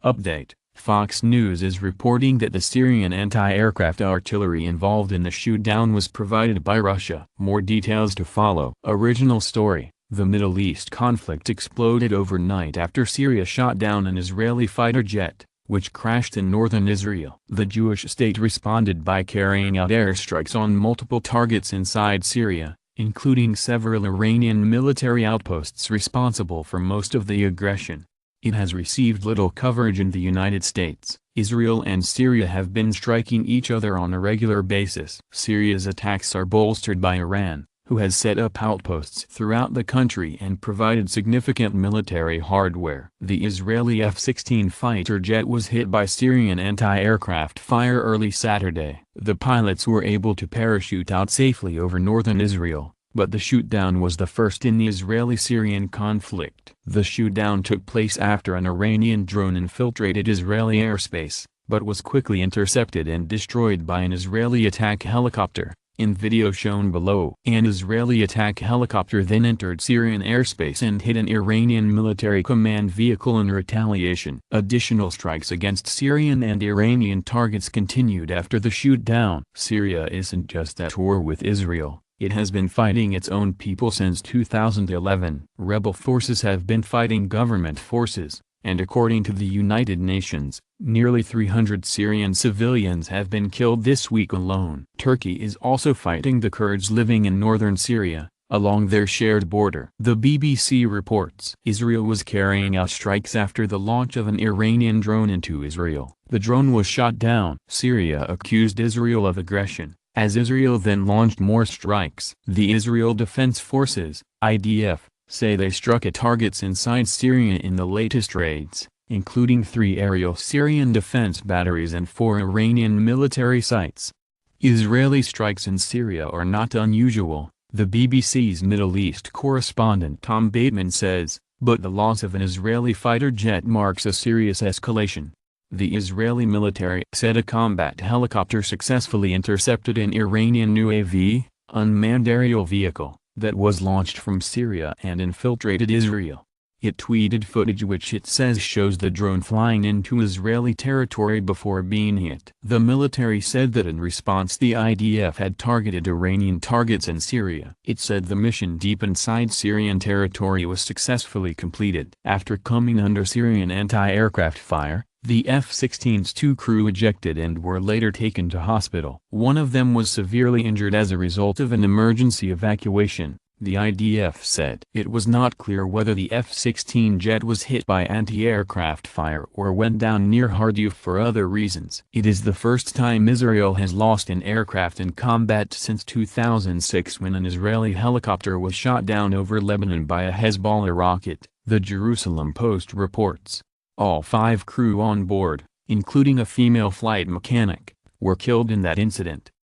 Update: Fox News is reporting that the Syrian anti-aircraft artillery involved in the shoot-down was provided by Russia. More details to follow. Original story: The Middle East conflict exploded overnight after Syria shot down an Israeli fighter jet, which crashed in northern Israel. The Jewish state responded by carrying out airstrikes on multiple targets inside Syria, including several Iranian military outposts responsible for most of the aggression. It has received little coverage in the United States. Israel and Syria have been striking each other on a regular basis. Syria's attacks are bolstered by Iran, who has set up outposts throughout the country and provided significant military hardware. The Israeli F-16 fighter jet was hit by Syrian anti-aircraft fire early Saturday. The pilots were able to parachute out safely over northern Israel, but the shoot-down was the first in the Israeli-Syrian conflict. The shoot-down took place after an Iranian drone infiltrated Israeli airspace, but was quickly intercepted and destroyed by an Israeli attack helicopter. In video shown below, an Israeli attack helicopter then entered Syrian airspace and hit an Iranian military command vehicle in retaliation. Additional strikes against Syrian and Iranian targets continued after the shoot-down. Syria isn't just at war with Israel. It has been fighting its own people since 2011. Rebel forces have been fighting government forces, and according to the United Nations, nearly 300 Syrian civilians have been killed this week alone. Turkey is also fighting the Kurds living in northern Syria, along their shared border. The BBC reports Israel was carrying out strikes after the launch of an Iranian drone into Israel. The drone was shot down. Syria accused Israel of aggression, as Israel then launched more strikes. The Israel Defense Forces, IDF, say they struck at targets inside Syria in the latest raids, including 3 aerial Syrian defense batteries and 4 Iranian military sites. Israeli strikes in Syria are not unusual, the BBC's Middle East correspondent Tom Bateman says, but the loss of an Israeli fighter jet marks a serious escalation. The Israeli military said a combat helicopter successfully intercepted an Iranian UAV, unmanned aerial vehicle, that was launched from Syria and infiltrated Israel. It tweeted footage which it says shows the drone flying into Israeli territory before being hit. The military said that in response the IDF had targeted Iranian targets in Syria. It said the mission deep inside Syrian territory was successfully completed. After coming under Syrian anti-aircraft fire, the F-16's 2 crew ejected and were later taken to hospital. One of them was severely injured as a result of an emergency evacuation, the IDF said. It was not clear whether the F-16 jet was hit by anti-aircraft fire or went down near Kharkiv for other reasons. It is the first time Israel has lost an aircraft in combat since 2006 when an Israeli helicopter was shot down over Lebanon by a Hezbollah rocket, the Jerusalem Post reports. All 5 crew on board, including a female flight mechanic, were killed in that incident.